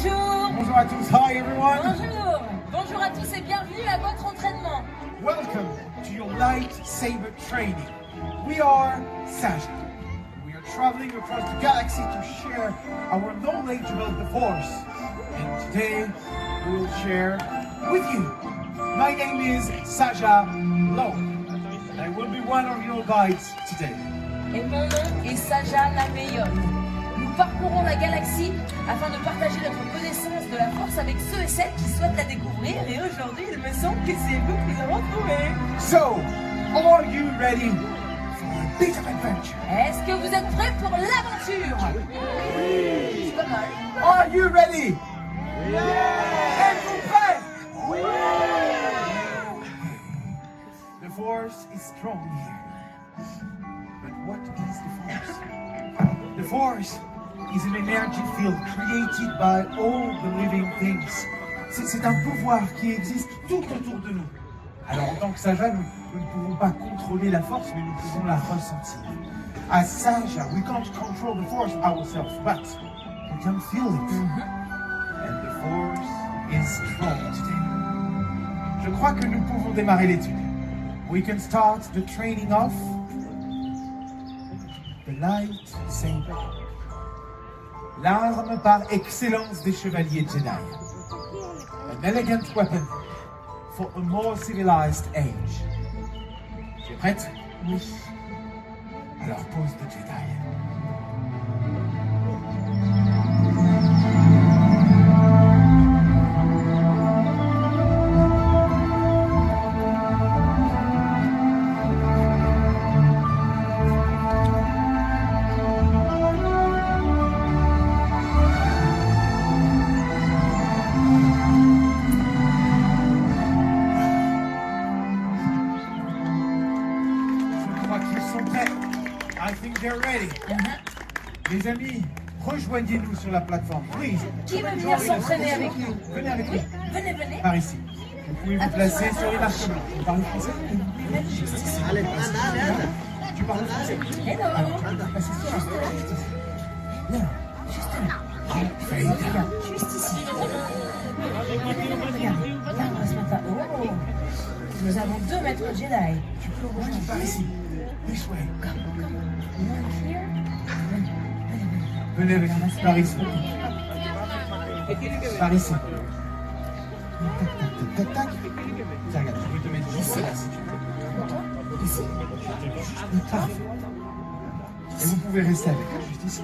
Bonjour. Bonjour à tous. Hi everyone. Bonjour. Bonjour à tous et bienvenue à votre entraînement. Welcome to your lightsaber training. We are Saja. We are traveling across the galaxy to share our knowledge about the Force. And today we will share with you. My name is Saja Lowe. And I will be one of your guides today. Et mon nom est Saja Lameyon. Nous parcourons la galaxie afin de partager notre connaissance de la Force avec ceux et celles qui souhaitent la découvrir. Et aujourd'hui, il me semble que c'est vous qui allons trouver. So, are you ready for a bit of adventure? Est-ce que vous êtes prêts pour l'aventure? Oui. C'est pas mal. Are you ready? Êtes-vous prêts? The Force is strong here. But what is the Force? The Force is an energy field created by all the living things. C'est un pouvoir qui existe tout autour de nous. Alors en tant que Saja, nous ne pouvons pas contrôler la Force, mais nous pouvons la ressentir. As Saja, we can't control the Force ourselves, but we can feel it. And the Force is strong today. Je crois que nous pouvons démarrer l'étude. We can start the training of the lightsaber. L'arme par excellence des chevaliers Jedi. An elegant weapon for a more civilized age. Tu es prête? Oui. Alors pose de Jedi. I think they're ready. Les amis, rejoignez-nous sur la plateforme, please. Qui veut venir s'entraîner avec nous? Venez avec Oui, nous. venez, venez. Par ici. Vous pouvez vous placer sur les marches blanches. Vous parlez français? Tu parles français? Hello. Assiste-toi. Juste là. Bien. Juste là. Regarde. Juste ici. Regarde, là, on va se mettre là. Oh. Nous avons 2 maîtres Jedi. Tu peux le rejoindre par ici. This way. Venez avec nous. Par ici. Par ici. Tac, tac, tac, tac. Tiens, regarde, je vais te mettre juste là si tu veux. Ici. Parfait. Et vous pouvez rester avec elle juste ici.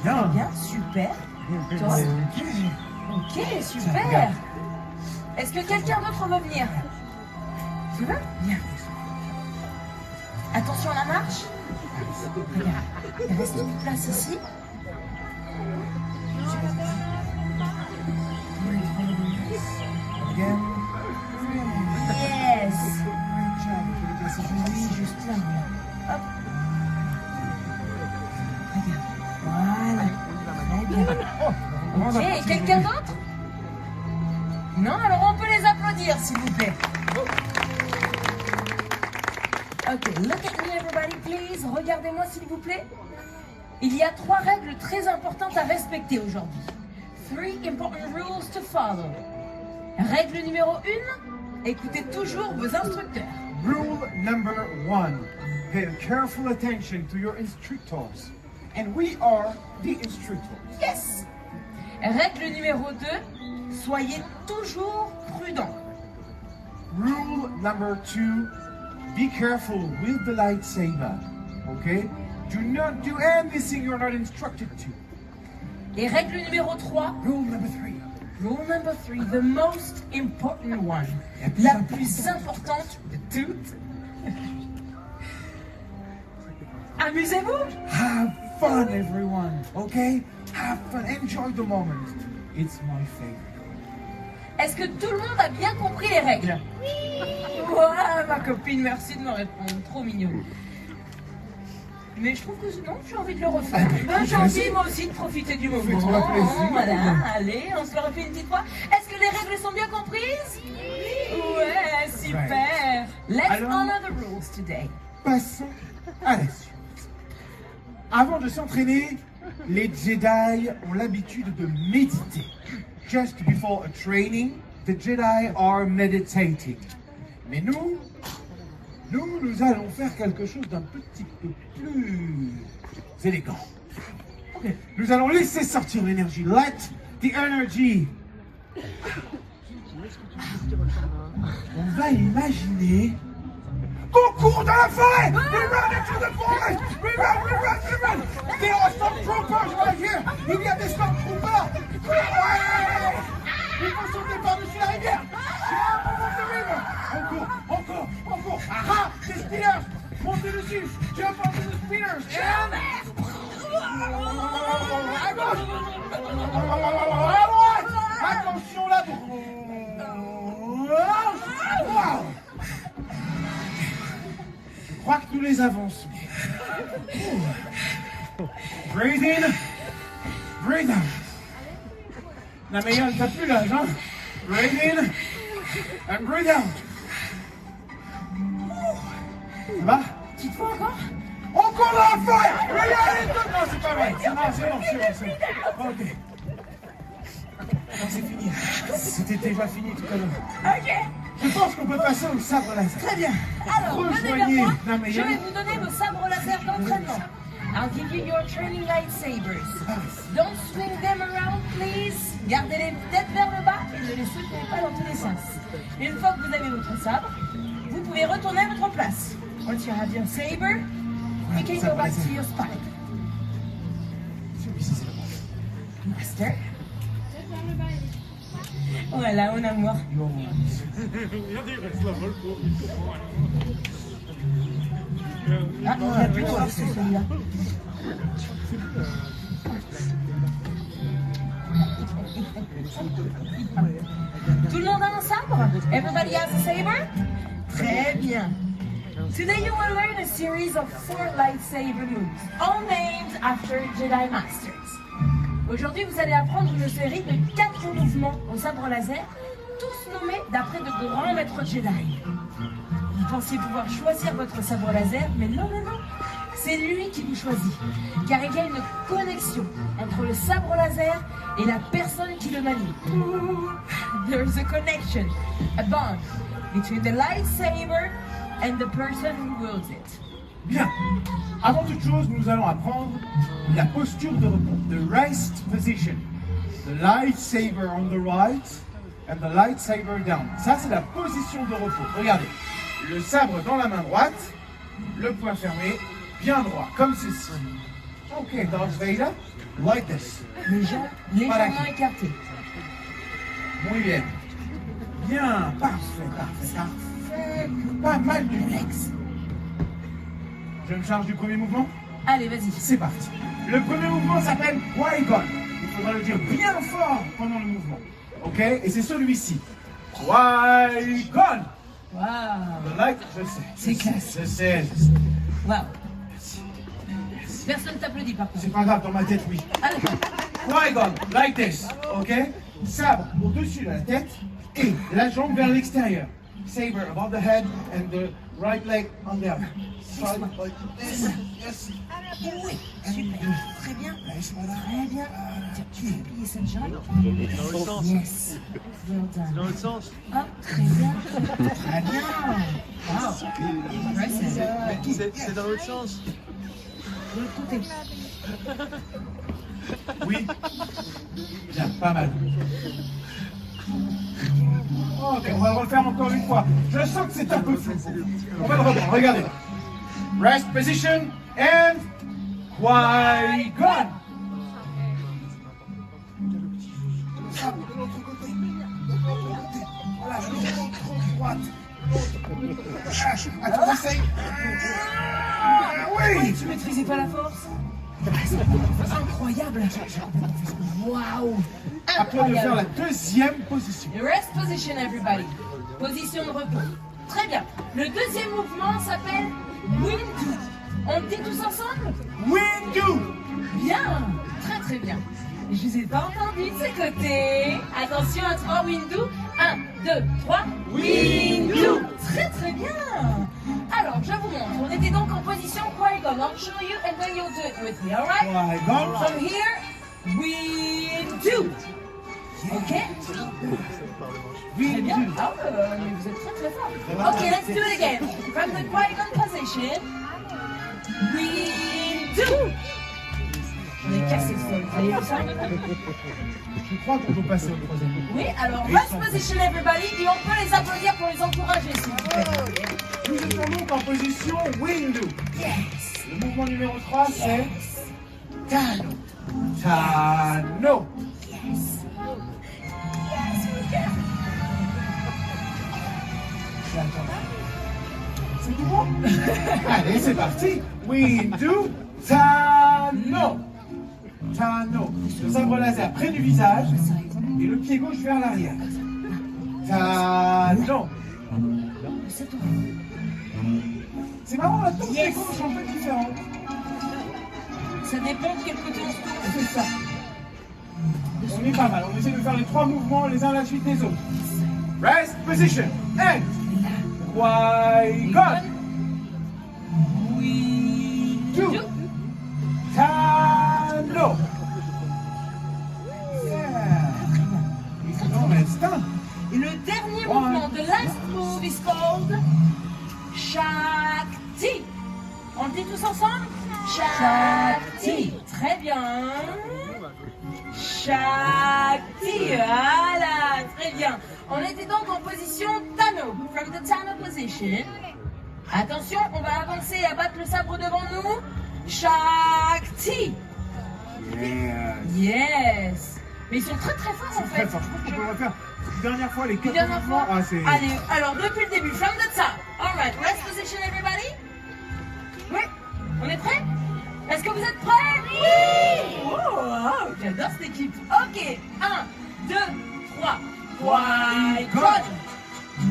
Voilà, bien, super. Toi. Ok, super. Est-ce que quelqu'un d'autre veut venir? Tu veux? Viens. Attention à la marche. Regarde, il reste une place ici. Again. Yes. Great job. Je vais placer Oui, juste là. Hop. Regarde. Voilà. Très bien. Ok, quelqu'un d'autre? Non, alors on peut les applaudir, s'il vous plaît. Ok, look at me everybody, please. Regardez-moi, s'il vous plaît. Il y a 3 règles très importantes à respecter aujourd'hui. 3 important rules to follow. Règle numéro 1, écoutez toujours vos instructeurs. Rule number 1. Pay careful attention to your instructors. And we are the instructors. Yes. Règle numéro 2, soyez toujours prudents. Rule number 2. Be careful with the lightsaber. Okay? Do not do anything you're not instructed to. Et règle numéro 3, Rule number 3. rule number 3, the most important one. La plus importante de toutes. Amusez-vous. Have fun, everyone. Okay? Have fun. Enjoy the moment. It's my favorite. Est-ce que tout le monde a bien compris les règles? Oui. Voilà, ma copine, merci de me répondre. Trop mignon. Mais je trouve que sinon, j'ai envie de le refaire. J'ai envie, moi aussi, de profiter du moment. Fais-toi plaisir. Voilà, allez, on se le refait une petite fois. Est-ce que les règles sont bien comprises? Oui. Ouais, super. Let's Alors- honor the rules today. Passons à la suite. Avant de s'entraîner, les Jedi ont l'habitude de méditer. Just before a training, the Jedi are meditating. Mais nous allons faire quelque chose d'un petit peu plus élégant. Okay. Nous allons laisser sortir l'énergie. Let the energy. On va imaginer qu'on court dans la forêt. We run into the forest. We run. There are stormtroopers right here. Il y a des stormtroopers. Ouais. Il faut sauter par-dessus la rivière. On court. Ah, des speeders. Montez dessus. Jump onto the speeders. Jump. À gauche. À droite. Attention là. Wow. Je crois que nous les avançons. Breathe in. Breathe out. La meilleure, t'as plus l'âge, hein? Breathe in. And breathe out. Ça va? Petite fois encore? Encore dans la forêt! Regardez! Non, c'est pas vrai. C'est bon. Ok. Non, c'est fini. C'était déjà fini tout à l'heure. Ok. Je pense qu'on peut passer au sabre laser. Très bien. Alors, venez Rejoignez vers moi. Nameya. Je vais vous donner vos sabres laser d'entraînement. I'll give you your training lightsabers. Don't swing them around, please. Gardez-les tête vers le bas et ne les soutenez pas dans tous les sens. Une fois que vous avez votre sabre, vous pouvez retourner à votre place. Once you have your saber, you can go back to your spot. Celui-ci, c'est le bon. Master. Voilà, mon amour. Ah, on a plus de force, celui-là. Tout le monde a un sabre? Everybody has a saber? Très bien. Today you will learn a series of 4 lightsaber moves, all named after Jedi Masters. Aujourd'hui, vous allez apprendre une série de 4 mouvements au sabre laser, tous nommés d'après de grands maîtres Jedi. Vous pensiez pouvoir choisir votre sabre laser, mais non. C'est lui qui vous choisit, car il y a une connexion entre le sabre laser et la personne qui le manie. There's a connection, a bond between the lightsaber and the person who wields it. Bien. Avant toute chose, nous allons apprendre la posture de repos. The rest position. The lightsaber on the right and the lightsaber down. Ça, c'est la position de repos. Regardez. Le sabre dans la main droite, le poing fermé, bien droit, comme ceci. Ok, Darth Vader, like this. Les jambes légèrement écartées. Muy bien. Bien, parfait. Pas mal de legs. Je me charge du premier mouvement. Allez, vas-y. C'est parti. Le premier mouvement s'appelle Qui-Gon. Il faudra le dire bien fort pendant le mouvement. Ok? Et c'est celui-ci. Qui-Gon. Waouh. Le like, je sais. C'est classe. Je sais. Waouh. Personne t'applaudit par contre. C'est pas grave, dans ma tête, oui. Allez. Qui-Gon, like this. Ok? Sabre au-dessus de la tête et la jambe vers l'extérieur. Saber above the head and the right leg on the other. Side like this. Yes. Oui, super. Très bien. Très bien. Tu peux plier cette jambe. Yes. Well done. Dans l'autre sens. Hop, très bien. Très bien. Wow. Impressive. C'est dans l'autre sens. De l'autre côté. Oui. Bien, pas mal. Ok, on va le refaire encore une fois. Je sens que c'est un peu flou. On va le reprendre, regardez. Rest position and Qui-Gon. De l'autre côté. Voilà, l'autre droite. Attends, essaye. Oui. Tu maîtrisais pas la force? Incroyable. Waouh. À toi de faire la deuxième position. Rest position, everybody. Position de repos. Très bien. Le deuxième mouvement s'appelle Windu. On le dit tous ensemble? Windu. Bien. Très très bien. Je vous ai pas entendu de ce côté. Attention à 3 Windu. 1, 2, 3. Windu. Très très bien. Alors, je vous montre. On était donc en position Qui-Gon. I'll show you and then you'll do it with me, alright? Qui-Gon. From here, we do. Ok? Très bien. Ah, mais vous êtes très fort. Ok, let's do it again. From the Qui-Gon position, we do. On est cassé le sol, vous voyez ça? Je crois qu'on peut passer au troisième. Oui, alors rest position everybody et on peut les applaudir pour les encourager s'il vous plaît. Nous étions donc en position Windu. Yes. Le mouvement numéro 3, c'est Tano. Tano. Yes. Yes, we can. C'est tout bon? Allez, c'est parti. Windu, Tano. Tano. Le sabre laser près du visage et le pied gauche vers l'arrière. Tano. C'est tout. C'est marrant, la tour Yes. des gauches sont un peu différentes. Ça dépend de quel côté on se trouve. C'est ça. On est pas mal. On essaie de faire les 3 mouvements les uns à la suite des autres. Rest position. And Qui-Gon. We Do. do. Tano. Yeah. Non, mais c'est un. Et le dernier mouvement, the last move is called Shakti. On le dit tous ensemble? Shakti. Très bien. Shakti. Voilà, très bien. On était donc en position Tano. From the Tano position. Attention, on va avancer et abattre le sabre devant nous. Shakti. Yeah. Yes. Mais ils sont très très forts en Très fait. fort. Je pense qu'on peut le refaire une dernière fois, les 4 Une dernière fois. Ah, c'est... Allez, alors depuis le début, from the top. Alright, rest position everybody. Oui, on est prêts? Est-ce que vous êtes prêts? Oui! Oh, wow, j'adore cette équipe. Ok, 1, 2, 3. Qui-Gon.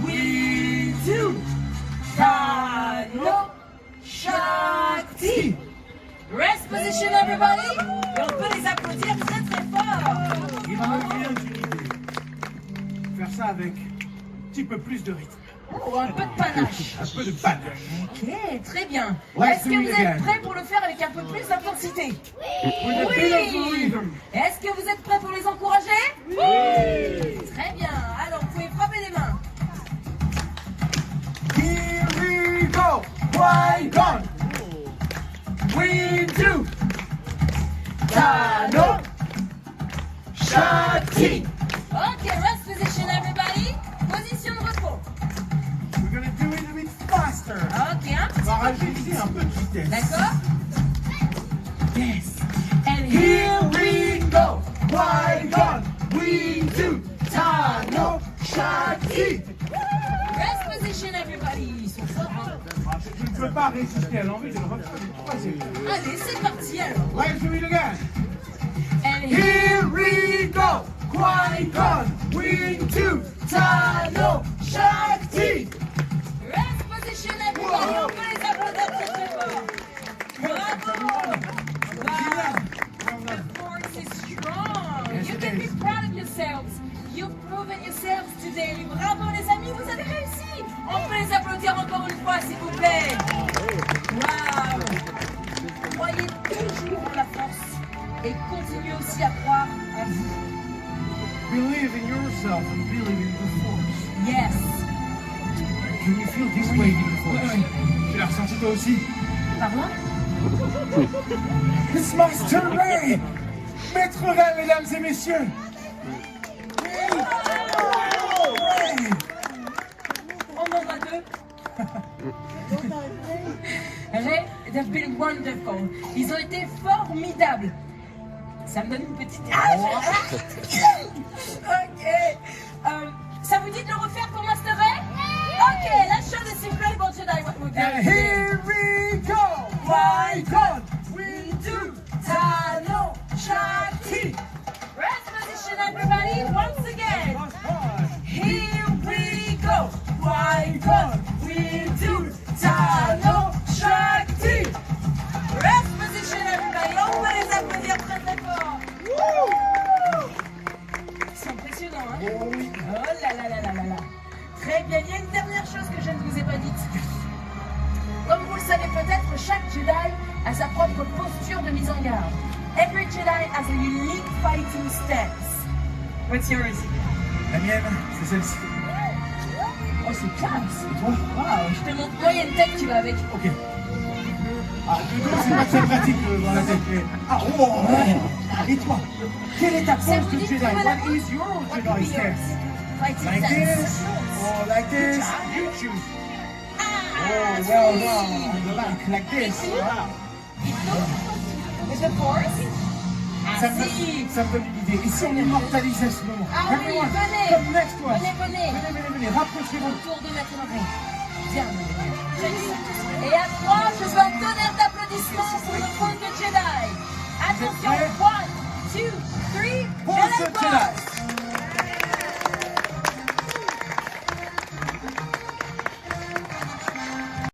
We do. Tano. Shakti. Rest position everybody. Et on peut les applaudir très très fort. Il me vient d'une idée. Faire ça avec un petit peu plus de rythme. Oh, un peu de panache. Un peu de panache. Ok, très bien. Let's Est-ce que do vous it êtes again. prêts pour le faire avec un peu plus d'intensité? With a bit of rhythm. Est-ce que vous êtes prêts pour les encourager? Oui. Très bien. Alors, vous pouvez frapper les mains. Here we go. Qui-Gon. We do. Tano. Shakti. Ok, rest position everybody. Position de repos. We're gonna do it a bit faster. Ok, un On petit va peu plus. rajouter un peu de vitesse. D'accord? Yes. And Here we go. Qui-Gon. We do. Tano. Shakti. rest position everybody. Ils sont forts, hein? Je ne peux pas résister à l'envie de le refaire une troisième fois. Allez, c'est parti alors. Let's do it again. And Here we go. Qui-Gon. We do. Tano. Shakti. rest position everybody. On peut les applaudir très très fort. Bravo. Wow. The force is strong. Yes, You it can be is. proud of yourselves. You've proven yourselves today. Bravo les amis, vous avez réussi. On peut les applaudir encore une fois s'il vous plaît. Wow. Croyez toujours en la force et continuez aussi à croire en vous. Believe in yourself and believe in the force. Yes. Can you feel this way in the force? Tu l'as ressenti toi aussi? Pardon? It's Master Ray! Maître Ray, mesdames et messieurs! Ray! On en a deux. Ray, they've been wonderful. Ils ont été formidables. Ça me donne une petite... Ok. Ça vous dit de le refaire pour Master Ray? Ok, let's show the incredible Jedi what we're And going to here we go! Qui-Gon! We do! Tano Shakti. Rest position everybody once again. Here we go. Qui-Gon. We do. Tano Shakti. Rest position everybody. On va les applaudir très très fort. C'est impressionnant, hein? Oh là là là là là là. Très bien. Il y a une dernière chose que je ne vous ai pas dite. Comme vous le savez peut-être, chaque Jedi a sa propre posture de mise en garde. Every Jedi has a unique fighting stance. What's yours? La mienne, c'est celle-ci. Oh, c'est classe. Et toi? Waouh. Je te montre, moi, il y a une tête qui va avec. Ok. Ah, le dos, c'est pas très pratique dans la tête, mais... Ah, oh ouais. Et toi? Quelle est ta Ça pose vous de dit Jedi? de trouver la What pose? is your What Jedi could be yours? stance? Fighting Like stance. this? Or like this? You choose. Ah, Oh, well sweet. done. On the back, like this. Wow. With the force? Ça Ah, me, si. ça me donne une idée. Et si on immortalisait ce moment? Ah oui, Everyone, venez. come next to us. Venez. Venez, rapprochez-vous. Autour de Maître Henri. Viens, et à 3, je veux un tonnerre d'applaudissements pour le pôle de Jedi. Attention, 1, 2, 3, Pose Jedi de pose. Jedi.